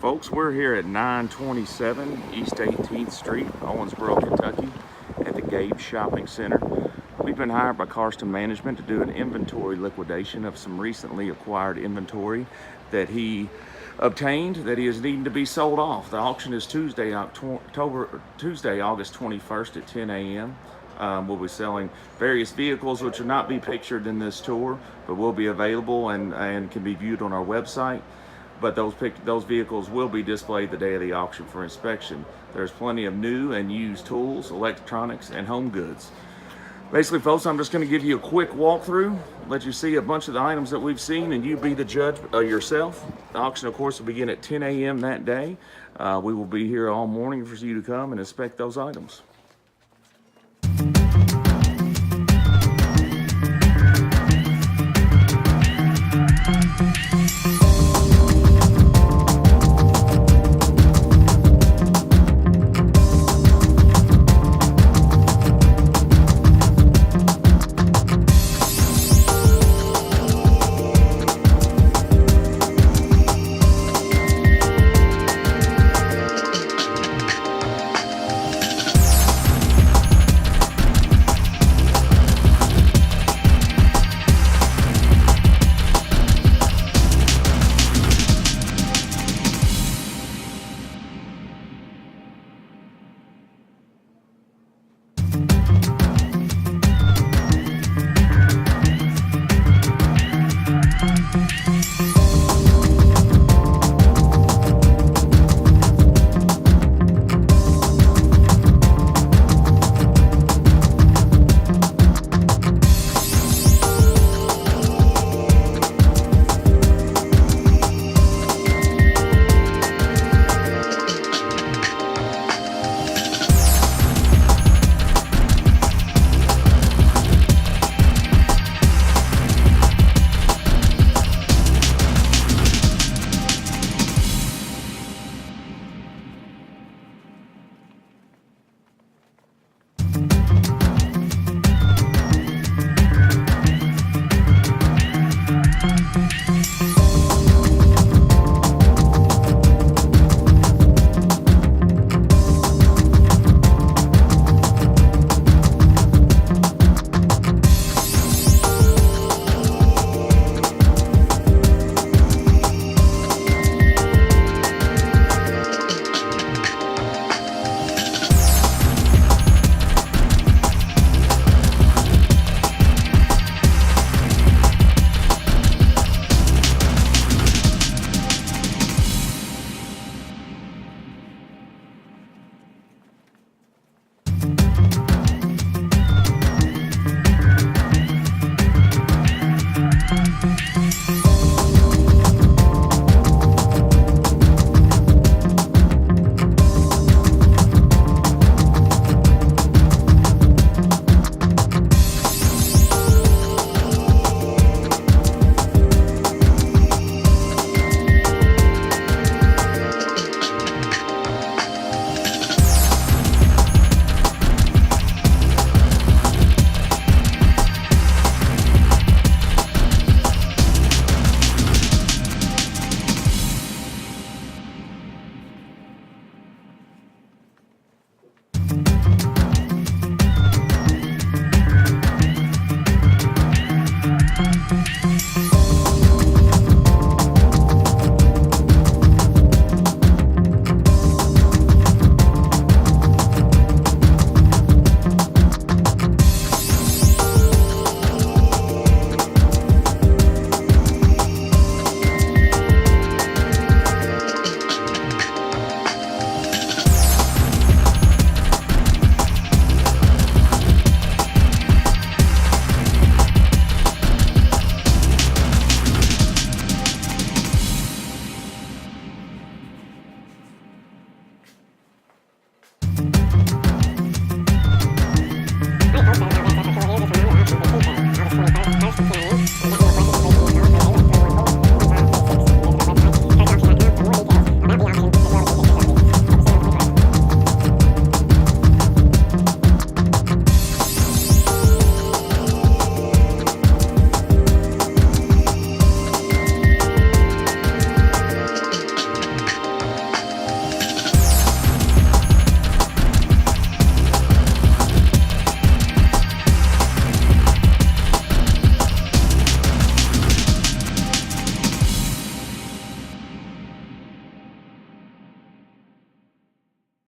Folks, we're here at 927 East 18th Street, Owensboro, Kentucky, at the Gabe Shopping Center. We've been hired by Karsten Management to do an inventory liquidation of some recently acquired inventory that he obtained that he is needing to be sold off. The auction is Tuesday, August 21st at 10 a.m. We'll be selling various vehicles which will not be pictured in this tour, but will be available and can be viewed on our website. But those vehicles will be displayed the day of the auction for inspection. There's plenty of new and used tools, electronics, and home goods. Basically, folks, I'm just going to give you a quick walkthrough, let you see a bunch of the items that we've seen, and you be the judge yourself. The auction, of course, will begin at 10 a.m. that day. We will be here all morning for you to come and inspect those items.